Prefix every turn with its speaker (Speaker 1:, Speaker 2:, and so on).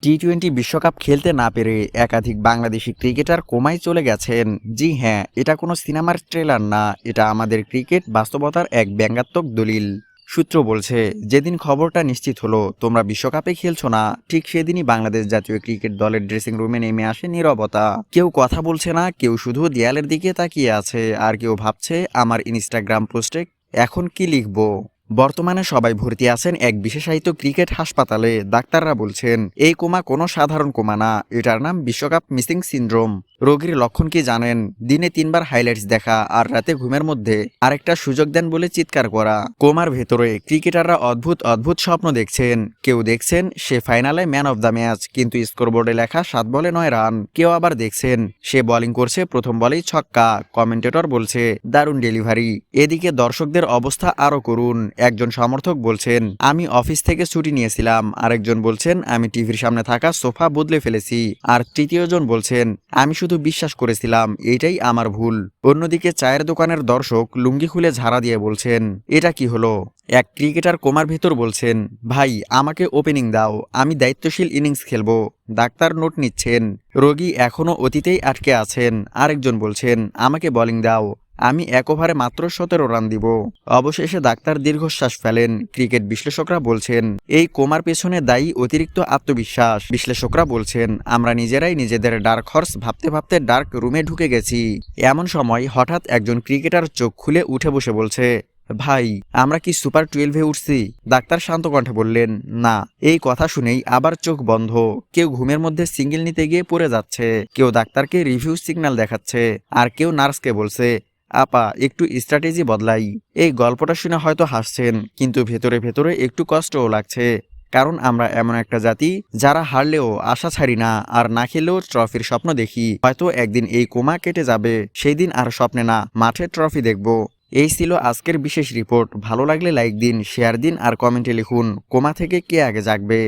Speaker 1: টি-20 বিশ্বকাপ খেলতে না পেরে একাধিক বাংলাদেশি ক্রিকেটার কোমায় চলে গেছেন। জি হ্যাঁ, এটা কোনো সিনেমার ট্রেলার না, এটা আমাদের ক্রিকেট বাস্তবতার এক ব্যঙ্গাত্মক দলিল। সূত্র বলছে, যেদিন খবরটা নিশ্চিত হলো তোমরা বিশ্বকাপে খেলছো না, ঠিক সেদিনই বাংলাদেশ জাতীয় ক্রিকেট দলের ড্রেসিং রুমে নেমে আসে নীরবতা। কেউ কথা বলছে না, কেউ শুধু দেয়ালের দিকে তাকিয়ে আছে, আর কেউ ভাবছে আমার ইনস্টাগ্রাম পোস্টে এখন কি লিখবো। বর্তমানে সবাই ভর্তি আছেন এক বিশেষায়িত ক্রিকেট হাসপাতালে। ডাক্তাররা বলছেন এই কোমা কোনো সাধারণ কোমা না, এটার নাম বিশ্বকাপ মিসিং সিনড্রোম। রোগীর লক্ষণ কি জানেন? দিনে 3বার হাইলাইটস দেখা আর রাতে ঘুমের মধ্যে আরেকটা সুযোগ দেন বলে চিৎকার করা। কোমার ভেতরে ক্রিকেটাররা অদ্ভুত অদ্ভুত স্বপ্ন দেখছেন। কেউ দেখছেন সে ফাইনালে ম্যান অফ দ্য ম্যাচ, কিন্তু স্কোরবোর্ডে লেখা 7 বলে 9 রান। কেউ আবার দেখছেন সে বোলিং করছে, প্রথম বলেই ছক্কা, কমেন্টেটর বলছে দারুণ ডেলিভারি। এদিকে দর্শকদের অবস্থা আরো করুন। একজন সমর্থক বলছেন আমি অফিস থেকে ছুটি নিয়েছিলাম, আরেকজন বলছেন আমি টিভির সামনে থাকা সোফা বদলে ফেলেছি, আর তৃতীয়জন বলছেন আমি শুধু বিশ্বাস করেছিলাম, এটাই আমার ভুল। অন্যদিকে চায়ের দোকানের দর্শক লুঙ্গি খুলে ঝাড়া দিয়ে বলছেন এটা কি হলো। এক ক্রিকেটার কোমার ভেতর বলছেন ভাই আমাকে ওপেনিং দাও, আমি দায়িত্বশীল ইনিংস খেলবো। ডাক্তার নোট নিচ্ছেন, রোগী এখনো অতীতেই আটকে আছেন। আরেকজন বলছেন আমাকে বোলিং দাও, আমি 1 ওভারে মাত্র 17 রান দিব। অবশেষে ডাক্তার দীর্ঘশ্বাস ফেলেন। ক্রিকেট বিশ্লেষকরা বলছেন এই কোমার পেছনে দায়ী অতিরিক্ত আত্মবিশ্বাস। বিশ্লেষকরা বলছেন আমরা নিজেরাই নিজেদের ডার্ক হর্স ভাবতে ভাবতে ডার্ক রুমে ঢুকে গেছি। এমন সময় হঠাৎ একজন ক্রিকেটার চোখ খুলে উঠে বসে বলছে ভাই আমরা কি সুপার 12-এ উঠছি? ডাক্তার শান্ত কণ্ঠে বললেন না। এই কথা শুনেই আবার চোখ বন্ধ। কেউ ঘুমের মধ্যে সিঙ্গেল নিতে গিয়ে পড়ে যাচ্ছে, কেউ ডাক্তারকে রিভিউ সিগন্যাল দেখাচ্ছে, আর কেউ নার্সকে বলছে আপা একটু স্ট্র্যাটেজি বদলাই। এই গল্পটা শুনে হয়তো হাসছেন, কিন্তু ভেতরে ভেতরে একটু কষ্টও লাগছে। কারণ আমরা এমন একটা জাতি যারা হারলেও আশা ছাড়ি না, আর না খেলেও ট্রফির স্বপ্ন দেখি। হয়তো একদিন এই কোমা কেটে যাবে, সেই দিন আর স্বপ্নে না, মাঠে ট্রফি দেখব। এই ছিল আজকের বিশেষ রিপোর্ট। ভালো লাগলে লাইক দিন, শেয়ার দিন, আর কমেন্টে লিখুন কোমা থেকে কে আগে জাগবে।